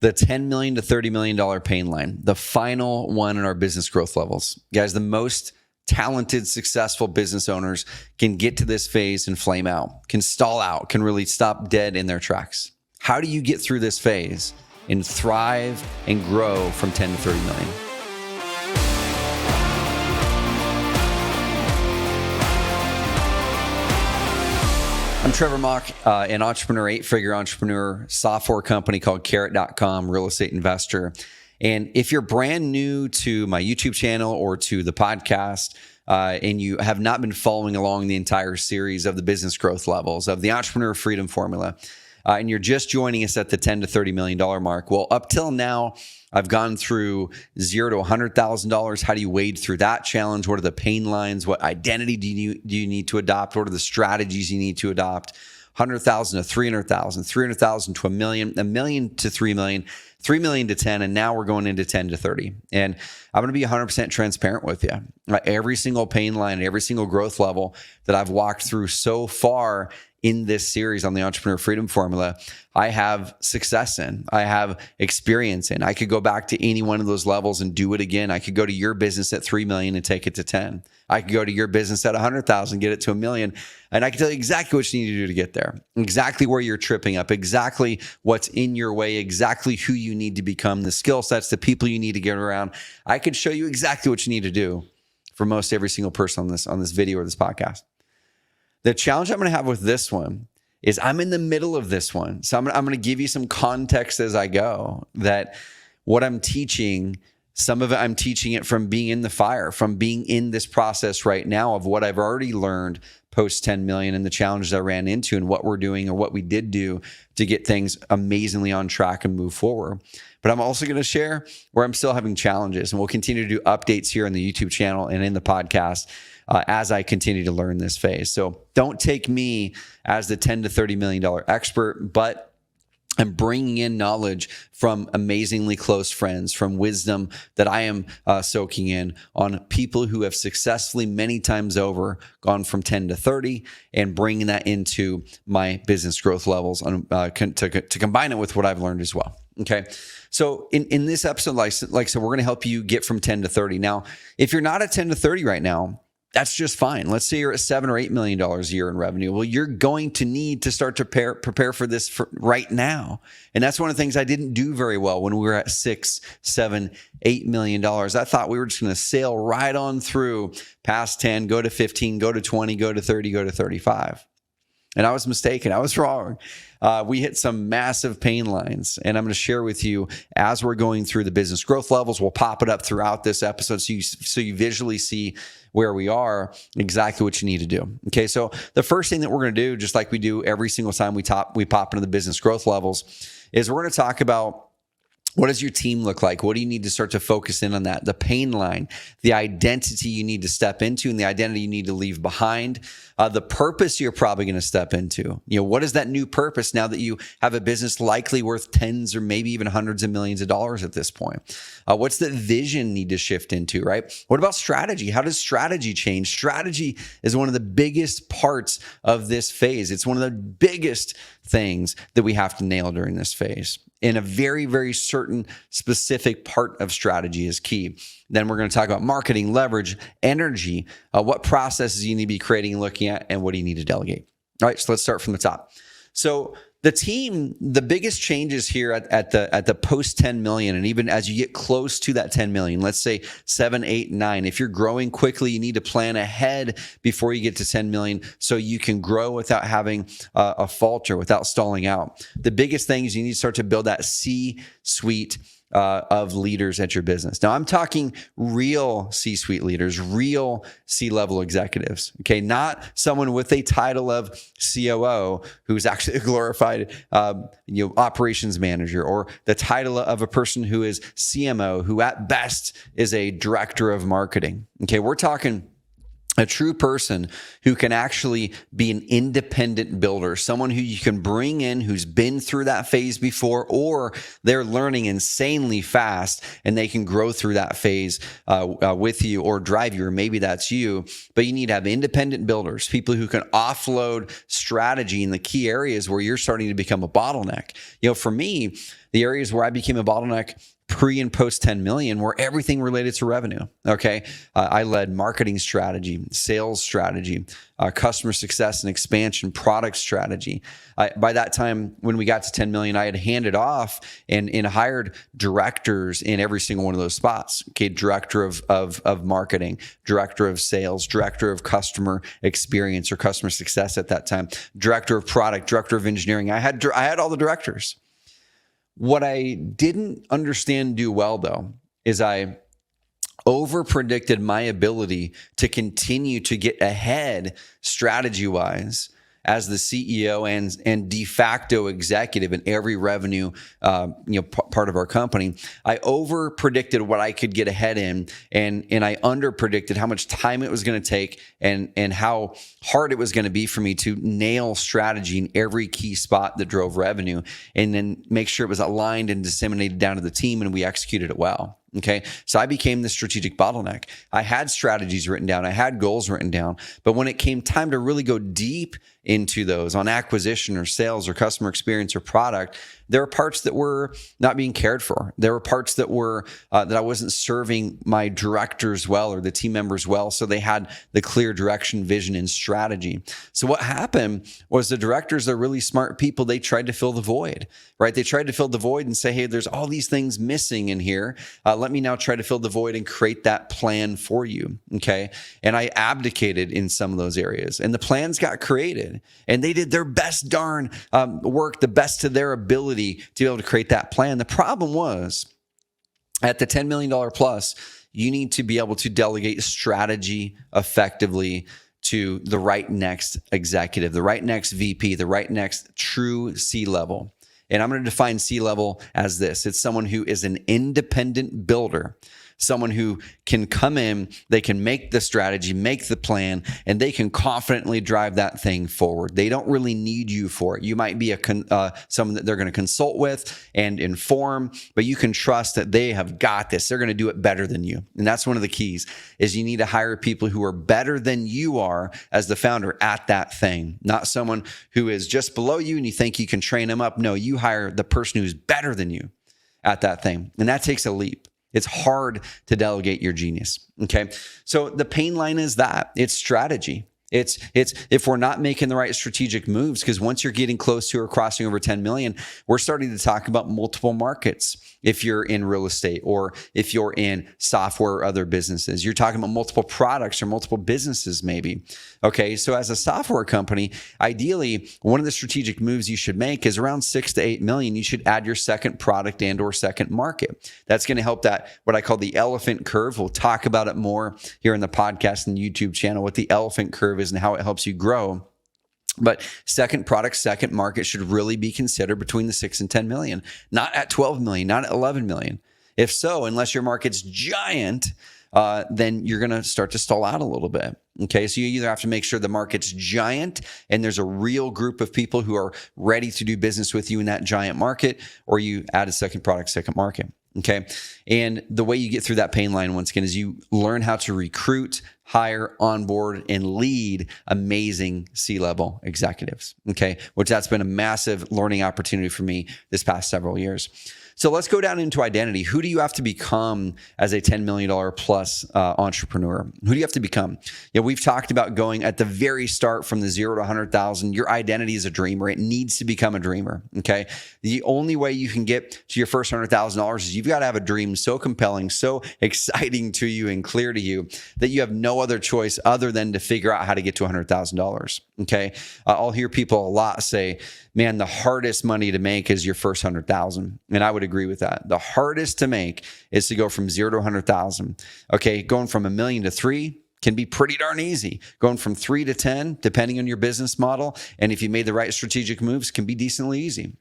The $10 million to $30 million pain line, the final one in our business growth levels. Guys, the most talented, successful business owners can get to this phase and flame out, can stall out, can really stop dead in their tracks. How do you get through this phase and thrive and grow from 10 to 30 million? I'm Trevor Mock, an entrepreneur, 8-figure entrepreneur, software company called Carrot.com, real estate investor. And if you're brand new to my YouTube channel or to the podcast, and you have not been following along the entire series of the business growth levels of the Entrepreneur Freedom Formula, and you're just joining us at the $10 to $30 million mark, well, up till now, I've gone through $0 to $100,000. How do you wade through that challenge? What are the pain lines? What identity do you need to adopt? What are the strategies you need to adopt? 100,000 to 300,000, 300,000 to $1 million, $1 million to $3 million, $3 million to 10, and now we're going into 10 to 30. And I'm going to be 100% transparent with you. Every single pain line, every single growth level that I've walked through so far in this series on the Entrepreneur Freedom Formula, I have success in, I have experience in. I could go back to any one of those levels and do it again. I could go to your business at 3 million and take it to 10. I could go to your business at 100,000, get it to 1 million. And I can tell you exactly what you need to do to get there, exactly where you're tripping up, exactly what's in your way, exactly who you need to become, the skill sets, the people you need to get around. I could show you exactly what you need to do for most every single person on this video or this podcast. The challenge I'm going to have with this one is I'm in the middle of this one. So I'm going to give you some context as I go, that what I'm teaching, some of it I'm teaching it from being in the fire, from being in this process right now of what I've already learned post 10 million and the challenges I ran into and what we're doing or what we did do to get things amazingly on track and move forward. But I'm also going to share where I'm still having challenges, and we'll continue to do updates here on the YouTube channel and in the podcast as I continue to learn this phase. So don't take me as the $10 to $30 million expert, but I'm bringing in knowledge from amazingly close friends, from wisdom that I am soaking in on people who have successfully many times over gone from 10 to 30 and bringing that into my business growth levels to combine it with what I've learned as well. Okay. So in this episode, like I said, we're going to help you get from 10 to 30. Now, if you're not at 10 to 30 right now, that's just fine. Let's say you're at $7 or $8 million a year in revenue. Well, you're going to need to start to prepare for this right now. And that's one of the things I didn't do very well when we were at $6, $7, $8 million. I thought we were just going to sail right on through past 10, go to 15, go to 20, go to 30, go to 35. And I was mistaken. I was wrong. We hit some massive pain lines, and I'm going to share with you as we're going through the business growth levels. We'll pop it up throughout this episode so you visually see where we are, exactly what you need to do. Okay, so the first thing that we're going to do, just like we do every single time we pop into the business growth levels, is we're going to talk about what does your team look like? What do you need to start to focus in on that? The pain line, the identity you need to step into and the identity you need to leave behind, the purpose you're probably going to step into. What is that new purpose now that you have a business likely worth tens or maybe even hundreds of millions of dollars at this point? What's the vision need to shift into, right? What about strategy? How does strategy change? Strategy is one of the biggest parts of this phase. It's one of the biggest things that we have to nail during this phase. And a very, very certain specific part of strategy is key. Then we're going to talk about marketing, leverage, energy, what processes you need to be creating and looking at, and what do you need to delegate. All right, so let's start from the top. So the team, the biggest changes here at the post 10 million, and even as you get close to that 10 million, let's say 7, 8, 9, if you're growing quickly, you need to plan ahead before you get to 10 million so you can grow without having a falter, without stalling out. The biggest thing is you need to start to build that C-suite of leaders at your business. Now, I'm talking real C-suite leaders, real C-level executives, okay? Not someone with a title of COO who's actually a glorified operations manager, or the title of a person who is CMO, who at best is a director of marketing. Okay, we're talking a true person who can actually be an independent builder, someone who you can bring in who's been through that phase before, or they're learning insanely fast and they can grow through that phase with you or drive you, or maybe that's you. But you need to have independent builders, people who can offload strategy in the key areas where you're starting to become a bottleneck. For me, The areas where I became a bottleneck pre and post 10 million were everything related to revenue. Okay. I led marketing strategy, sales strategy, customer success and expansion, product strategy. By that time, when we got to 10 million, I had handed off and hired directors in every single one of those spots. Okay. Director of marketing, director of sales, director of customer experience or customer success at that time, director of product, director of engineering. I had all the directors. What I didn't understand do well, though, is I over-predicted my ability to continue to get ahead strategy-wise as the CEO and de facto executive in every revenue part of our company. I over predicted what I could get ahead in, and I under predicted how much time it was going to take and how hard it was going to be for me to nail strategy in every key spot that drove revenue, and then make sure it was aligned and disseminated down to the team and we executed it well. Okay. So I became the strategic bottleneck. I had strategies written down. I had goals written down. But when it came time to really go deep into those on acquisition or sales or customer experience or product, there were parts that were not being cared for. There were parts that were that I wasn't serving my directors well or the team members well. So they had the clear direction, vision, and strategy. So what happened was the directors, they're really smart people. They tried to fill the void, right? They tried to fill the void and say, hey, there's all these things missing in here. Let me now try to fill the void and create that plan for you. Okay. And I abdicated in some of those areas, and the plans got created, and they did their best darn work, the best to their ability to be able to create that plan. The problem was at the $10 million plus, you need to be able to delegate strategy effectively to the right next executive, the right next VP, the right next true C-level. And I'm going to define C-level as this. It's someone who is an independent builder, someone who can come in, they can make the strategy, make the plan, and they can confidently drive that thing forward. They don't really need you for it. You might be someone that they're going to consult with and inform, but you can trust that they have got this. They're going to do it better than you. And that's one of the keys, is you need to hire people who are better than you are as the founder at that thing, not someone who is just below you and you think you can train them up. No, you hire the person who's better than you at that thing. And that takes a leap. It's hard to delegate your genius. Okay. So the pain line is that it's strategy. It's if we're not making the right strategic moves, because once you're getting close to or crossing over 10 million, we're starting to talk about multiple markets. If you're in real estate or if you're in software or other businesses, you're talking about multiple products or multiple businesses maybe. Okay. So as a software company, ideally, one of the strategic moves you should make is around 6 to 8 million. You should add your second product and or second market. That's going to help that, what I call the elephant curve. We'll talk about it more here in the podcast and YouTube channel, what the elephant curve is and how it helps you grow. But second product, second market should really be considered between the 6 and 10 million, not at 12 million, not at 11 million. If so, unless your market's giant, then you're going to start to stall out a little bit. Okay. So you either have to make sure the market's giant and there's a real group of people who are ready to do business with you in that giant market, or you add a second product, second market. Okay. And the way you get through that pain line, once again, is you learn how to recruit, hire, onboard, and lead amazing C-level executives. Okay. Which that's been a massive learning opportunity for me this past several years. So let's go down into identity. Who do you have to become as a $10 million plus entrepreneur? Who do you have to become? Yeah, we've talked about going at the very start from the 0 to 100,000. Your identity is a dreamer. It needs to become a dreamer. Okay. The only way you can get to your first $100,000 is you've got to have a dream so compelling, so exciting to you and clear to you that you have no other choice other than to figure out how to get to $100,000. Okay. I'll hear people a lot say, man, the hardest money to make is your first 100,000. And I would agree with that. The hardest to make is to go from 0 to 100,000. Okay. Going from $1 million to 3 can be pretty darn easy. Going from 3 to 10, depending on your business model, and if you made the right strategic moves, can be decently easy.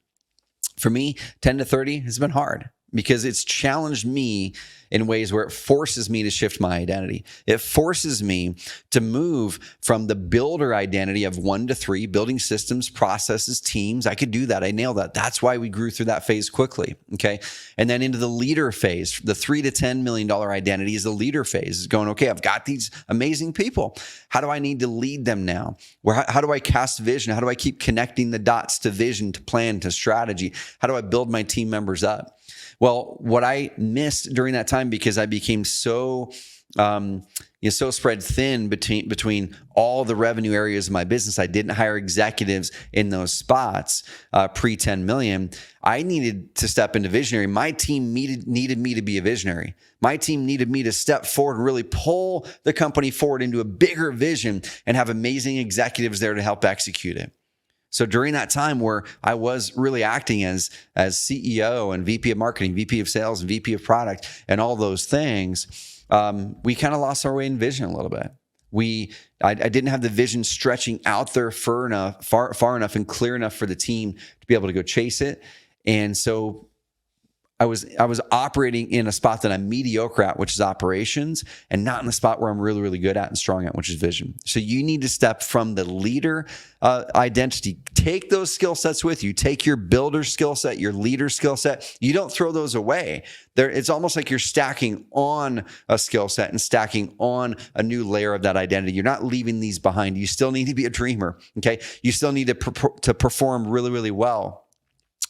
For me, 10 to 30 has been hard. because it's challenged me in ways where it forces me to shift my identity. It forces me to move from the builder identity of 1 to 3, building systems, processes, teams. I could do that. I nailed that. That's why we grew through that phase quickly. Okay. And then into the leader phase, the $3 to $10 million identity is the leader phase. Is going, okay, I've got these amazing people. How do I need to lead them now? How do I cast vision? How do I keep connecting the dots to vision, to plan, to strategy? How do I build my team members up? Well, what I missed during that time, because I became so so spread thin between all the revenue areas of my business, I didn't hire executives in those spots pre 10 million. I needed to step into visionary. My team needed me to be a visionary. My team needed me to step forward and really pull the company forward into a bigger vision and have amazing executives there to help execute it. So during that time where I was really acting as CEO and VP of marketing, VP of sales, and VP of product, and all those things, we kind of lost our way in vision a little bit. I didn't have the vision stretching out there far enough and clear enough for the team to be able to go chase it. And so I was operating in a spot that I'm mediocre at, which is operations, and not in the spot where I'm really, really good at and strong at, which is vision. So you need to step from the leader identity. Take those skill sets with you. Take your builder skill set, your leader skill set. You don't throw those away. It's almost like you're stacking on a skill set and stacking on a new layer of that identity. You're not leaving these behind. You still need to be a dreamer. Okay. You still need to perform really, really well.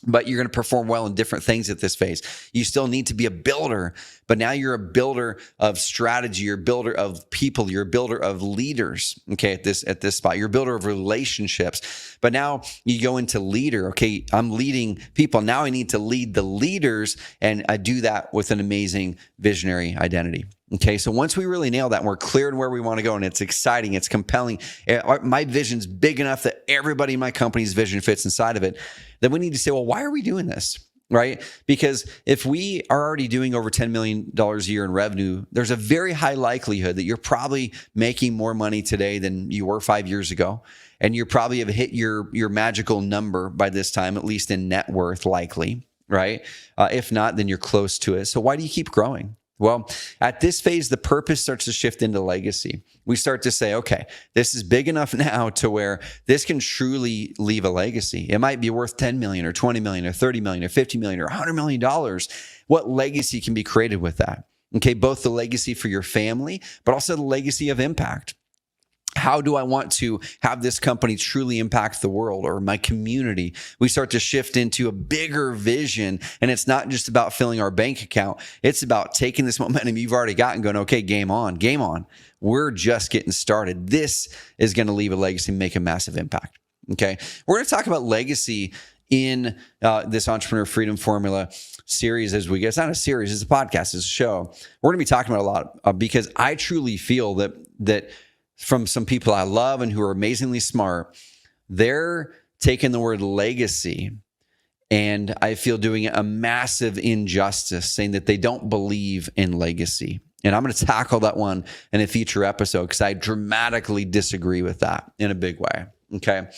But you're going to perform well in different things at this phase. You still need to be a builder, but now you're a builder of strategy. You're a builder of people. You're a builder of leaders. Okay, at this spot, you're a builder of relationships. But now you go into leader. Okay, I'm leading people. Now I need to lead the leaders, and I do that with an amazing visionary identity. Okay, so once we really nail that and we're clear on where we want to go and it's exciting, it's compelling, my vision's big enough that everybody in my company's vision fits inside of it, then we need to say, well, why are we doing this? Right? Because if we are already doing over $10 million a year in revenue, there's a very high likelihood that you're probably making more money today than you were 5 years ago. And you probably have hit your magical number by this time, at least in net worth, likely, right? If not, then you're close to it. So why do you keep growing? Well, at this phase, the purpose starts to shift into legacy. We start to say, okay, this is big enough now to where this can truly leave a legacy. It might be worth 10 million or 20 million or 30 million or 50 million or $100 million. What legacy can be created with that? Okay, both the legacy for your family, but also the legacy of impact. How do I want to have this company truly impact the world or my community? We start to shift into a bigger vision, and it's not just about filling our bank account. It's about taking this momentum you've already got and going, okay, game on, game on. We're just getting started. This is going to leave a legacy and make a massive impact. Okay. We're going to talk about legacy in this Entrepreneur Freedom Formula series as we get. It's not a series, it's a podcast, it's a show. We're going to be talking about a lot because I truly feel that from some people I love and who are amazingly smart, they're taking the word legacy and I feel doing a massive injustice, saying that they don't believe in legacy. And I'm going to tackle that one in a future episode because I dramatically disagree with that in a big way. Okay.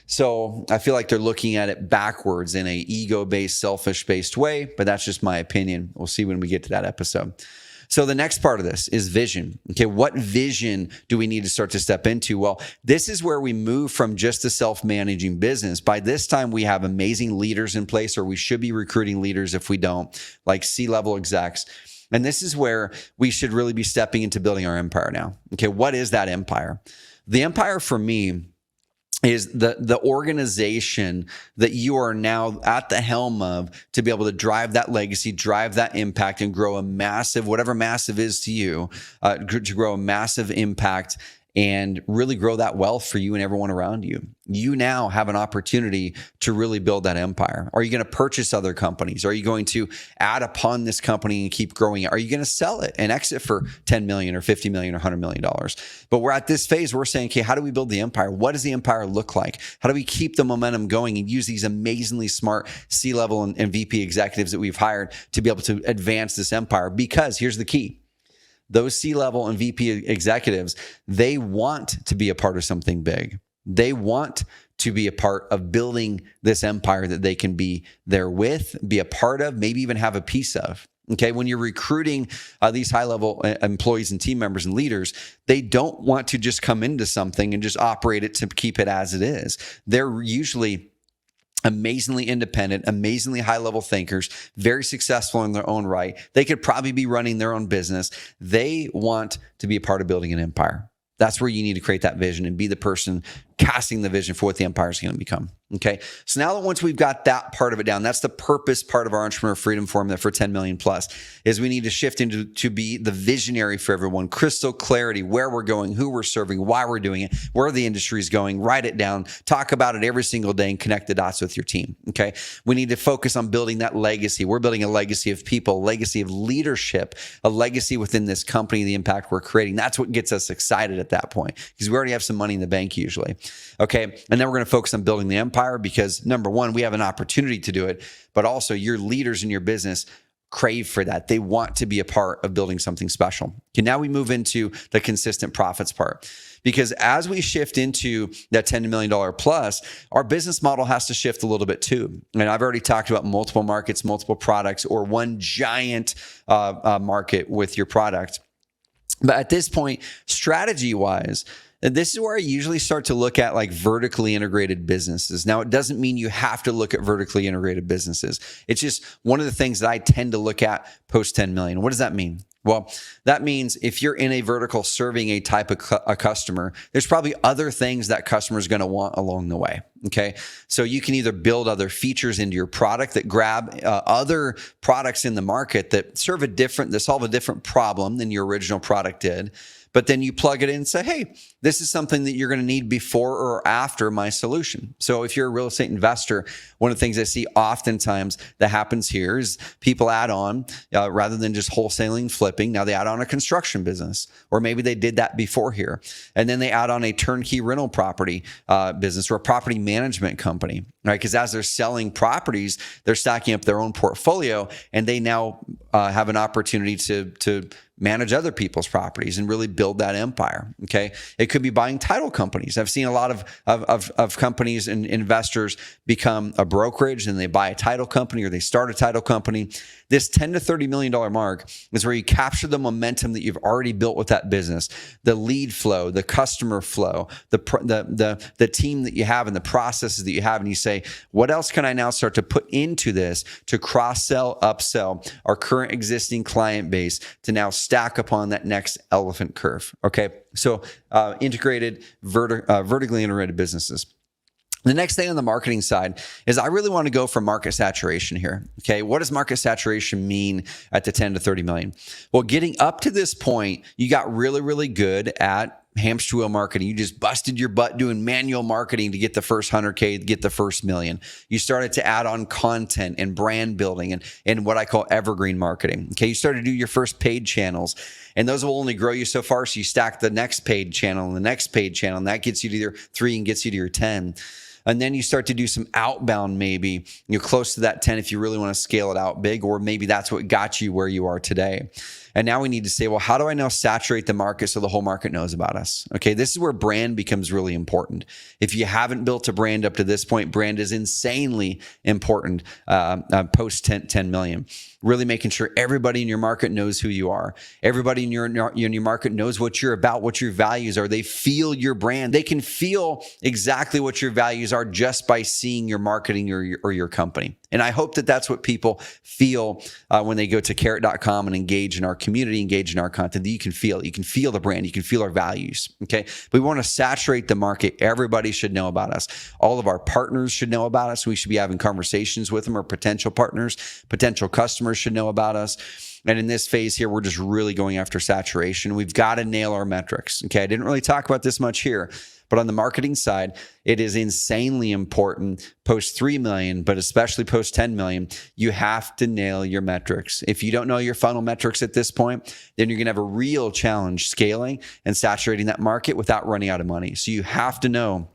So I feel like they're looking at it backwards in a ego-based, selfish-based way, but that's just my opinion. We'll see when we get to that episode. So the next part of this is vision. Okay, what vision do we need to start to step into? Well, this is where we move from just a self-managing business. By this time, we have amazing leaders in place, or we should be recruiting leaders if we don't, like C-level execs. And this is where we should really be stepping into building our empire now. Okay, what is that empire? The empire for me is the organization that you are now at the helm of to be able to drive that legacy, drive that impact, and grow a massive, whatever massive is to you, to grow a massive impact and really grow that wealth for you and everyone around you. You now have an opportunity to really build that empire. Are you going to purchase other companies? Are you going to add upon this company and keep growing it? Are you going to sell it and exit for 10 million or 50 million or $100 million? But we're at this phase, we're saying, okay, how do we build the empire? What does the empire look like? How do we keep the momentum going and use these amazingly smart C-level and VP executives that we've hired to be able to advance this empire? Because here's the key. Those C-level and VP executives, they want to be a part of something big. They want to be a part of building this empire that they can be there with, be a part of, maybe even have a piece of. Okay, when you're recruiting these high-level employees and team members and leaders, they don't want to just come into something and just operate it to keep it as it is. They're usually amazingly independent, amazingly high-level thinkers, very successful in their own right. They could probably be running their own business. They want to be a part of building an empire. That's where you need to create that vision and be the person casting the vision for what the empire is going to become. Okay. So now that once we've got that part of it down, that's the purpose part of our entrepreneur freedom formula for 10 million plus, is we need to shift into to be the visionary for everyone, crystal clarity, where we're going, who we're serving, why we're doing it, where the industry is going, write it down, talk about it every single day and connect the dots with your team. Okay. We need to focus on building that legacy. We're building a legacy of people, a legacy of leadership, a legacy within this company, the impact we're creating. That's what gets us excited at that point, because we already have some money in the bank usually. Okay. And then we're going to focus on building the empire because, number one, we have an opportunity to do it, but also your leaders in your business crave for that. They want to be a part of building something special. Okay. Now we move into the consistent profits part, because as we shift into that $10 million plus, our business model has to shift a little bit too. And I've already talked about multiple markets, multiple products, or one giant market with your product. But at this point, strategy-wise, this is where I usually start to look at like vertically integrated businesses. Now, it doesn't mean you have to look at vertically integrated businesses. It's just one of the things that I tend to look at post 10 million. What does that mean? Well, that means if you're in a vertical serving a type of a customer, there's probably other things that customer is going to want along the way. Okay. So you can either build other features into your product that grab other products in the market that solve a different problem than your original product did. But then you plug it in and say, hey, this is something that you're going to need before or after my solution. So if you're a real estate investor, one of the things I see oftentimes that happens here is people add on, rather than just wholesaling, flipping, now they add on a construction business, or maybe they did that before here. And then they add on a turnkey rental property business or a property management company, right? Because as they're selling properties, they're stacking up their own portfolio, and they now have an opportunity to manage other people's properties and really build that empire. Okay. It could be buying title companies. I've seen a lot of companies and investors become a brokerage, and they buy a title company or they start a title company. This $10 to $30 million mark is where you capture the momentum that you've already built with that business, the lead flow, the customer flow, the team that you have and the processes that you have. And you say, what else can I now start to put into this to cross-sell, upsell our current existing client base to now stack upon that next elephant curve? Okay. So integrated, vertically integrated businesses. The next thing on the marketing side is I really want to go for market saturation here. Okay. What does market saturation mean at the 10 to 30 million? Well, getting up to this point, you got really, really good at hamster wheel marketing. You just busted your butt doing manual marketing to get the first 100K, to get the first million. You started to add on content and brand building and what I call evergreen marketing. Okay. You started to do your first paid channels, and those will only grow you so far. So you stack the next paid channel and the next paid channel, and that gets you to your 3 and gets you to your 10. And then you start to do some outbound, maybe you're close to that 10 if you really want to scale it out big, or maybe that's what got you where you are today. And now we need to say, well, how do I now saturate the market so the whole market knows about us? Okay, this is where brand becomes really important. If you haven't built a brand up to this point, brand is insanely important post 10 million. Really making sure everybody in your market knows who you are. Everybody in your market knows what you're about, what your values are. They feel your brand. They can feel exactly what your values are just by seeing your marketing or your company. And I hope that that's what people feel when they go to carrot.com and engage in our community, engage in our content, that you can feel it. You can feel the brand. You can feel our values. Okay. But we want to saturate the market. Everybody should know about us. All of our partners should know about us. We should be having conversations with them, or potential partners, potential customers should know about us. And in this phase here, we're just really going after saturation. We've got to nail our metrics. Okay. I didn't really talk about this much here, but on the marketing side, it is insanely important post 3 million, but especially post 10 million, you have to nail your metrics. If you don't know your funnel metrics at this point, then you're going to have a real challenge scaling and saturating that market without running out of money. So you have to know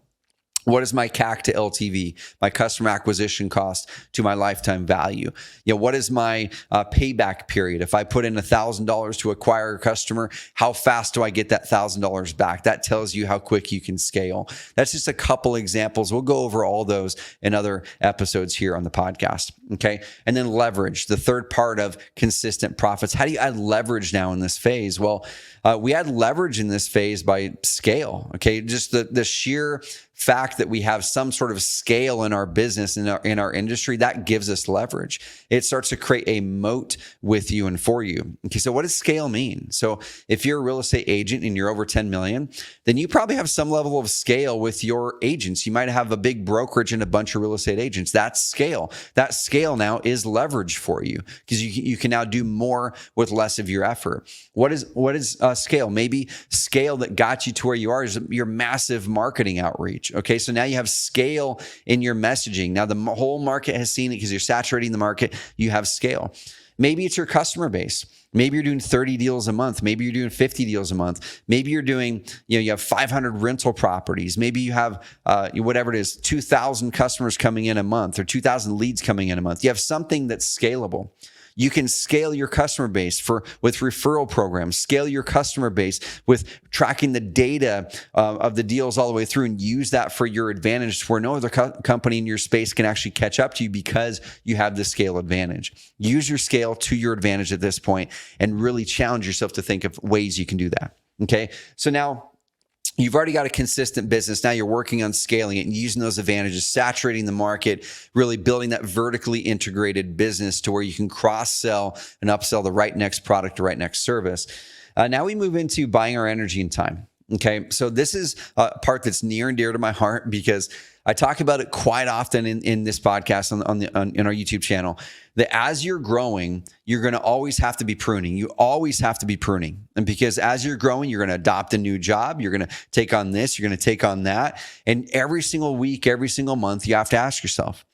What is my CAC to LTV, my customer acquisition cost to my lifetime value? What is my payback period? If I put in $1,000 to acquire a customer, how fast do I get that $1,000 back? That tells you how quick you can scale. That's just a couple examples. We'll go over all those in other episodes here on the podcast. Okay. And then leverage, the third part of consistent profits. How do you add leverage now in this phase? Well, we add leverage in this phase by scale. Okay. Just the sheer fact that we have some sort of scale in our business, in our industry, that gives us leverage. It starts to create a moat with you and for you. Okay, so what does scale mean? So if you're a real estate agent and you're over 10 million, then you probably have some level of scale with your agents. You might have a big brokerage and a bunch of real estate agents. That's scale. That scale now is leverage for you because you can now do more with less of your effort. What is scale? Maybe scale that got you to where you are is your massive marketing outreach. Okay, so now you have scale in your messaging. Now the whole market has seen it because you're saturating the market. You have scale. Maybe it's your customer base. Maybe you're doing 30 deals a month. Maybe you're doing 50 deals a month. Maybe you're doing, you have 500 rental properties. Maybe you have, whatever it is, 2,000 customers coming in a month or 2,000 leads coming in a month. You have something that's scalable. You can scale your customer base with referral programs, scale your customer base with tracking the data of the deals all the way through and use that for your advantage where no other company in your space can actually catch up to you because you have the scale advantage. Use your scale to your advantage at this point and really challenge yourself to think of ways you can do that. Okay. So now, you've already got a consistent business. Now you're working on scaling it and using those advantages, saturating the market, really building that vertically integrated business to where you can cross-sell and upsell the right next product, the right next service. Now we move into buying our energy and time. Okay, so this is a part that's near and dear to my heart because I talk about it quite often in this podcast in our YouTube channel, that as you're growing, you're going to always have to be pruning. You always have to be pruning. And because as you're growing, you're going to adopt a new job. You're going to take on this. You're going to take on that. And every single week, every single month, you have to ask yourself,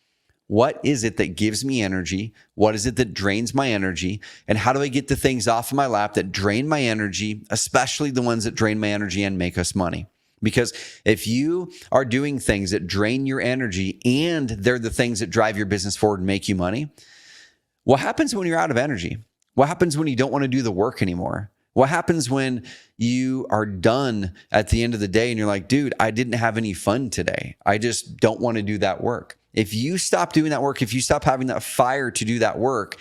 what is it that gives me energy? What is it that drains my energy? And how do I get the things off of my lap that drain my energy, especially the ones that drain my energy and make us money? Because if you are doing things that drain your energy and they're the things that drive your business forward and make you money, what happens when you're out of energy? What happens when you don't want to do the work anymore? What happens when you are done at the end of the day and you're like, dude, I didn't have any fun today. I just don't want to do that work. If you stop doing that work, if you stop having that fire to do that work,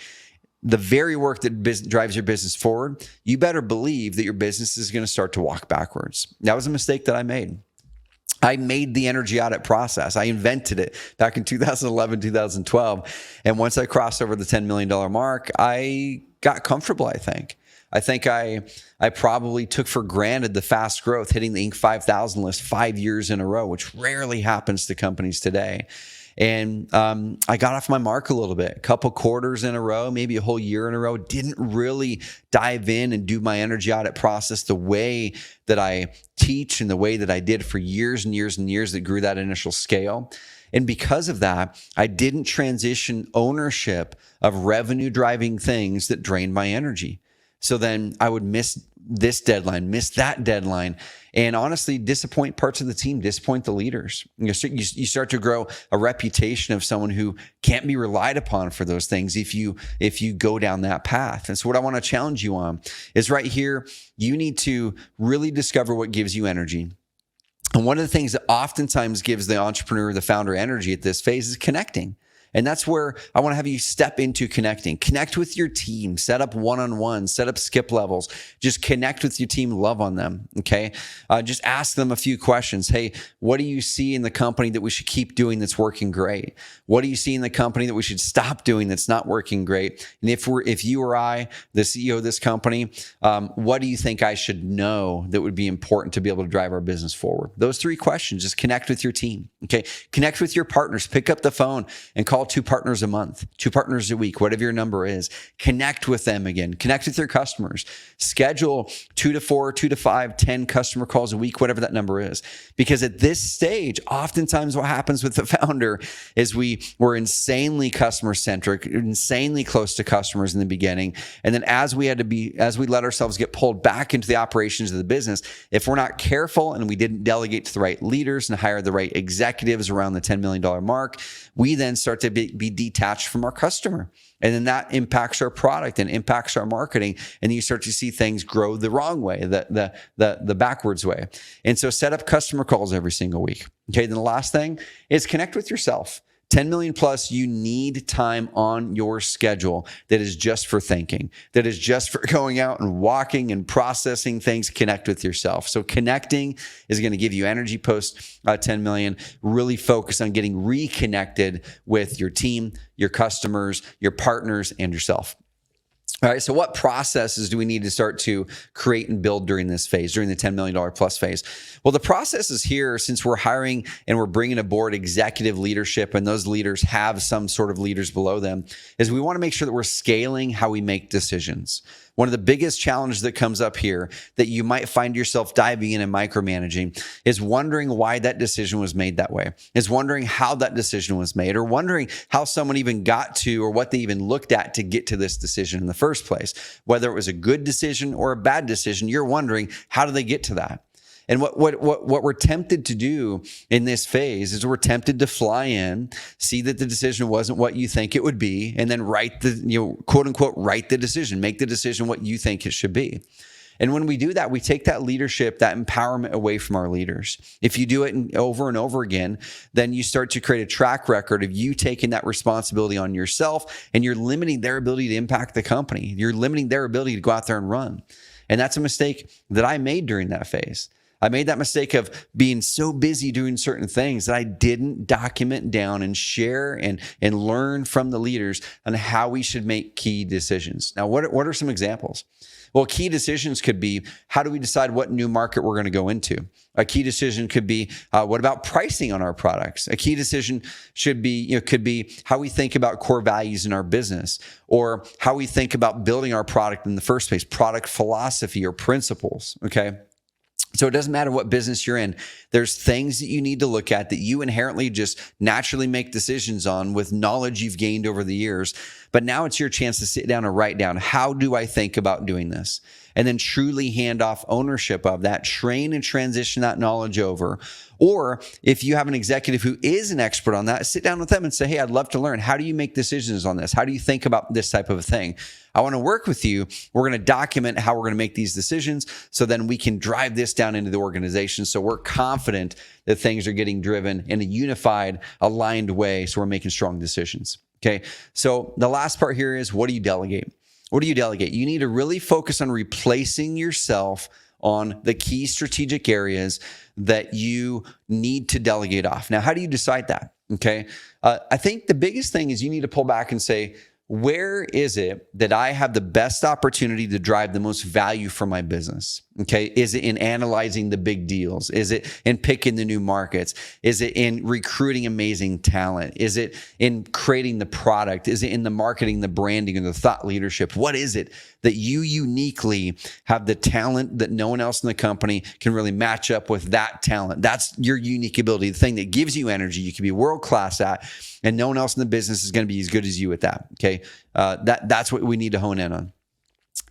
the very work that drives your business forward, you better believe that your business is going to start to walk backwards. That was a mistake that I made. I made the energy audit process. I invented it back in 2011, 2012. And once I crossed over the $10 million mark, I got comfortable, I think. I probably took for granted the fast growth, hitting the Inc. 5000 list 5 years in a row, which rarely happens to companies today. And I got off my mark a little bit, a couple quarters in a row, maybe a whole year in a row, didn't really dive in and do my energy audit process the way that I teach and the way that I did for years and years and years that grew that initial scale. And because of that, I didn't transition ownership of revenue driving things that drained my energy. So then I would miss this deadline, miss that deadline, and honestly disappoint parts of the team, disappoint the leaders. You start to grow a reputation of someone who can't be relied upon for those things if you go down that path. And so what I want to challenge you on is right here, you need to really discover what gives you energy. And one of the things that oftentimes gives the entrepreneur, the founder energy at this phase is connecting. And that's where I want to have you step into connecting. Connect with your team, set up one-on-one, set up skip levels. Just connect with your team, love on them, okay? Just ask them a few questions. Hey, what do you see in the company that we should keep doing that's working great? What do you see in the company that we should stop doing that's not working great? And if you or I, the CEO of this company, what do you think I should know that would be important to be able to drive our business forward? Those three questions, just connect with your team, okay? Connect with your partners. Pick up the phone and call call 2 partners a month, 2 partners a week, whatever your number is. Connect with them again. Connect with your customers. Schedule 2 to 4, 2 to 5, 10 customer calls a week, whatever that number is. Because at this stage, oftentimes what happens with the founder is we're insanely customer centric, insanely close to customers in the beginning. And then as we let ourselves get pulled back into the operations of the business, if we're not careful and we didn't delegate to the right leaders and hire the right executives around the $10 million mark, we then start to be detached from our customer. And then that impacts our product and impacts our marketing. And you start to see things grow the wrong way, the backwards way. And so set up customer calls every single week. Okay. Then the last thing is connect with yourself. 10 million plus, you need time on your schedule that is just for thinking, that is just for going out and walking and processing things. Connect with yourself. So connecting is going to give you energy post 10 million. Really focus on getting reconnected with your team, your customers, your partners, and yourself. All right. So what processes do we need to start to create and build during this phase, during the $10 million plus phase? Well, the process is here, since we're hiring and we're bringing aboard executive leadership, and those leaders have some sort of leaders below them, is we want to make sure that we're scaling how we make decisions. One of the biggest challenges that comes up here that you might find yourself diving in and micromanaging is wondering why that decision was made that way, is wondering how that decision was made, or wondering how someone even got to, or what they even looked at to get to this decision in the first place. Whether it was a good decision or a bad decision, you're wondering, how did they get to that? And what we're tempted to do in this phase is we're tempted to fly in, see that the decision wasn't what you think it would be, and then quote unquote, write the decision, make the decision what you think it should be. And when we do that, we take that leadership, that empowerment away from our leaders. If you do it over and over again, then you start to create a track record of you taking that responsibility on yourself, and you're limiting their ability to impact the company. You're limiting their ability to go out there and run. And that's a mistake that I made during that phase. I made that mistake of being so busy doing certain things that I didn't document down and share and learn from the leaders on how we should make key decisions. Now, what are some examples? Well, key decisions could be, how do we decide what new market we're going to go into? A key decision could be, what about pricing on our products? A key decision could be how we think about core values in our business, or how we think about building our product in the first place, product philosophy or principles. Okay. So it doesn't matter what business you're in. There's things that you need to look at that you inherently just naturally make decisions on with knowledge you've gained over the years. But now it's your chance to sit down and write down, how do I think about doing this? And then truly hand off ownership of that, train and transition that knowledge over. Or if you have an executive who is an expert on that, sit down with them and say, hey, I'd love to learn. How do you make decisions on this? How do you think about this type of a thing? I want to work with you. We're going to document how we're going to make these decisions, so then we can drive this down into the organization, so we're confident that things are getting driven in a unified, aligned way, so we're making strong decisions. Okay. So the last part here is, what do you delegate? What do you delegate? You need to really focus on replacing yourself on the key strategic areas that you need to delegate off. Now, how do you decide that? Okay. I think the biggest thing is you need to pull back and say, where is it that I have the best opportunity to drive the most value for my business? Okay. Is it in analyzing the big deals? Is it in picking the new markets? Is it in recruiting amazing talent? Is it in creating the product? Is it in the marketing, the branding, and the thought leadership? What is it that you uniquely have the talent that no one else in the company can really match up with that talent? That's your unique ability, the thing that gives you energy, you can be world class at, and no one else in the business is going to be as good as you at that. Okay. That's what we need to hone in on.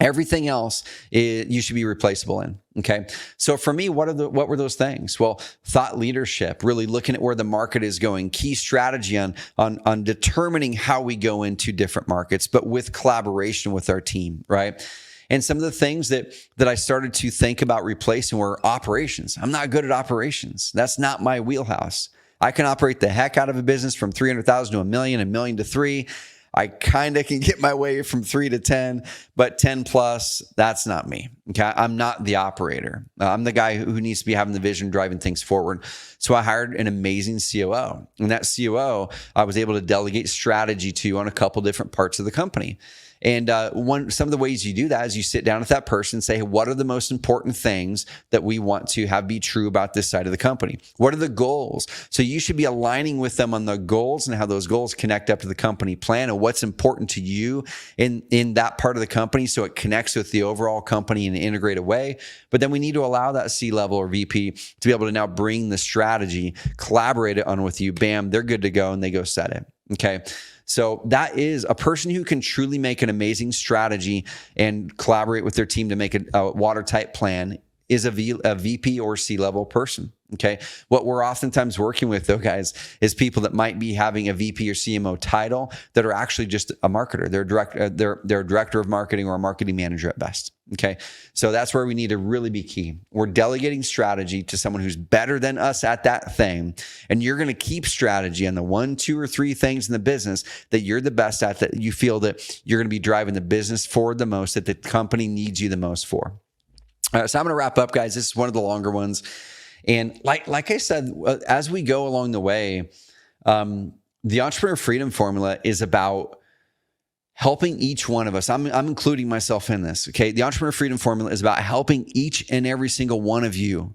Everything else you should be replaceable in. Okay. So for me, what were those things? Well, thought leadership, really looking at where the market is going, key strategy on determining how we go into different markets, but with collaboration with our team, right? And some of the things that I started to think about replacing were operations. I'm not good at operations. That's not my wheelhouse. I can operate the heck out of a business from 300,000 to a million to 3. I kind of can get my way from 3 to 10, but 10 plus, that's not me. Okay. I'm not the operator. I'm the guy who needs to be having the vision, driving things forward. So I hired an amazing COO, and that COO, I was able to delegate strategy to on a couple different parts of the company. And some of the ways you do that is you sit down with that person and say, hey, what are the most important things that we want to have be true about this side of the company? What are the goals? So you should be aligning with them on the goals and how those goals connect up to the company plan and what's important to you in that part of the company so it connects with the overall company in an integrated way. But then we need to allow that C-level or VP to be able to now bring the strategy, collaborate it on with you. Bam, they're good to go, and they go set it. Okay. So that is a person who can truly make an amazing strategy and collaborate with their team to make a watertight plan is a VP or C-level person. Okay. What we're oftentimes working with, though, guys, is people that might be having a VP or CMO title that are actually just a marketer. They're a director of marketing or a marketing manager at best. Okay. So that's where we need to really be key. We're delegating strategy to someone who's better than us at that thing. And you're going to keep strategy on the 1, 2, or 3 things in the business that you're the best at, that you feel that you're going to be driving the business forward the most, that the company needs you the most for. All right, so I'm going to wrap up, guys. This is one of the longer ones. And like I said, as we go along the way, the Entrepreneur Freedom Formula is about helping each one of us. I'm including myself in this. Okay. The Entrepreneur Freedom Formula is about helping each and every single one of you,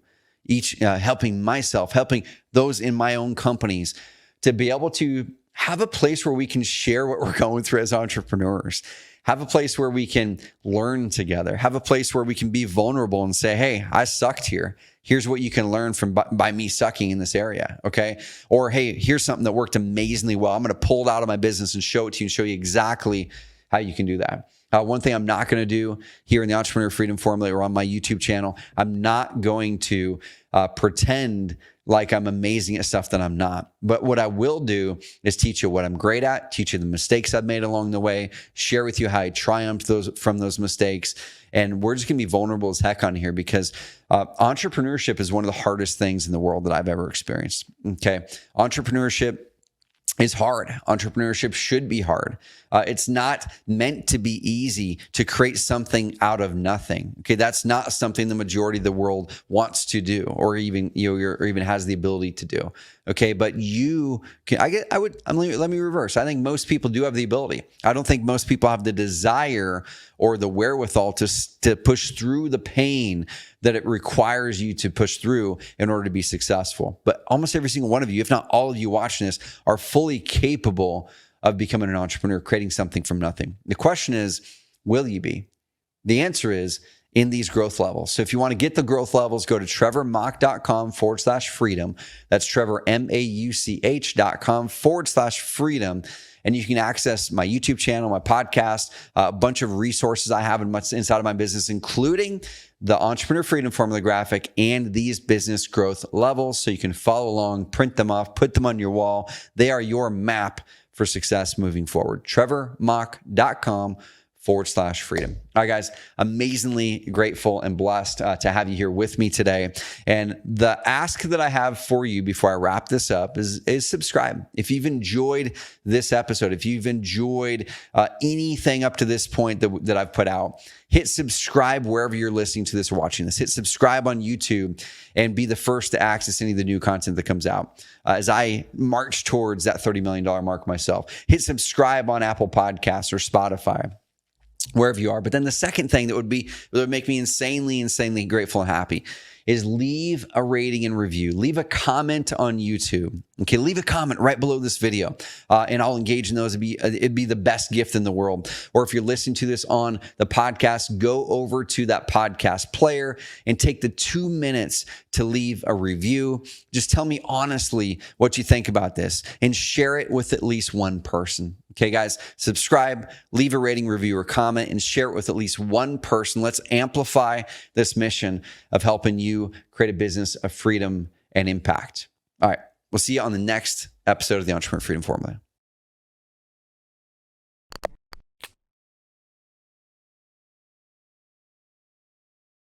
helping myself, helping those in my own companies to be able to have a place where we can share what we're going through as entrepreneurs. Have a place where we can learn together. Have a place where we can be vulnerable and say, hey, I sucked here. Here's what you can learn from by me sucking in this area, okay? Or, hey, here's something that worked amazingly well. I'm going to pull it out of my business and show it to you and show you exactly how you can do that. One thing I'm not going to do here in the Entrepreneur Freedom Formula or on my YouTube channel, I'm not going to pretend like I'm amazing at stuff that I'm not. But what I will do is teach you what I'm great at, teach you the mistakes I've made along the way, share with you how I triumphed from those mistakes. And we're just going to be vulnerable as heck on here because entrepreneurship is one of the hardest things in the world that I've ever experienced. Okay. Entrepreneurship is hard. Entrepreneurship should be hard. It's not meant to be easy to create something out of nothing. Okay, that's not something the majority of the world wants to do, or even or even has the ability to do. Okay, but you can. Let me reverse. I think most people do have the ability. I don't think most people have the desire or the wherewithal to push through the pain that it requires you to push through in order to be successful. But almost every single one of you, if not all of you watching this, are fully capable of becoming an entrepreneur, creating something from nothing. The question is, will you be? The answer is in these growth levels. So if you want to get the growth levels, go to trevormauch.com/freedom. That's Trevor, MAUCH.com/freedom. And you can access my YouTube channel, my podcast, a bunch of resources I have inside of my business, including the Entrepreneur Freedom Formula graphic and these business growth levels. So you can follow along, print them off, put them on your wall. They are your map for success moving forward. trevormauch.com/freedom. All right, guys, amazingly grateful and blessed to have you here with me today. And the ask that I have for you before I wrap this up is subscribe. If you've enjoyed this episode, if you've enjoyed anything up to this point that I've put out, hit subscribe wherever you're listening to this or watching this. Hit subscribe on YouTube and be the first to access any of the new content that comes out. As I march towards that $30 million mark myself, hit subscribe on Apple Podcasts or Spotify, wherever you are. But then the second thing that would make me insanely grateful and happy is leave a rating and review. Leave a comment on YouTube. Okay, leave a comment right below this video, and I'll engage in those. It'd be the best gift in the world. Or if you're listening to this on the podcast, go over to that podcast player and take the 2 minutes to leave a review. Just tell me honestly what you think about this and share it with at least one person. Okay, guys, subscribe, leave a rating, review, or comment, and share it with at least one person. Let's amplify this mission of helping you create a business of freedom and impact. All right, we'll see you on the next episode of the Entrepreneur Freedom Formula.